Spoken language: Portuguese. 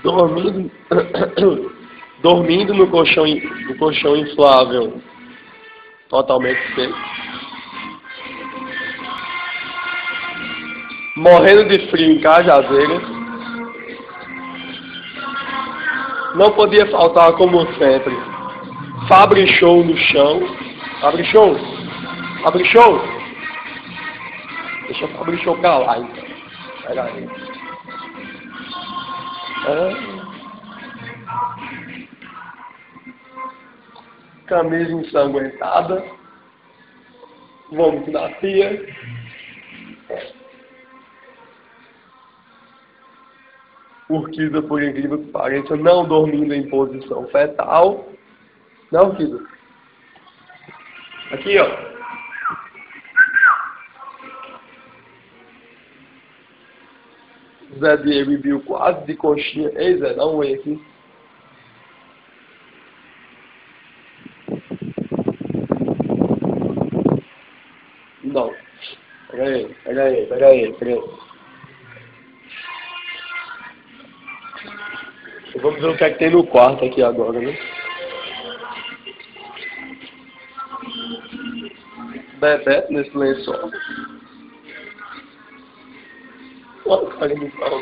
Dormindo, dormindo no colchão inflável, totalmente seco. Morrendo de frio em Cajazeiras. Não podia faltar, como sempre, Fabrichou no chão. Fabrichou! Fabrichou! Deixa o Fabrichou calar, então. Pega aí. Camisa ensanguentada. Vômito na pia. Urquiza, por incrível que pareça, não dormindo em posição fetal. Não, Urquiza. Aqui, ó. Zé Diego e Bill quase de coxinha. Ei, Zé, dá um oi aqui. Não. Pega aí, pega aí, pega aí, pega aí. Vamos ver o que é que tem no quarto aqui agora, né? Bebeto nesse lençol. Olha o cara do pau.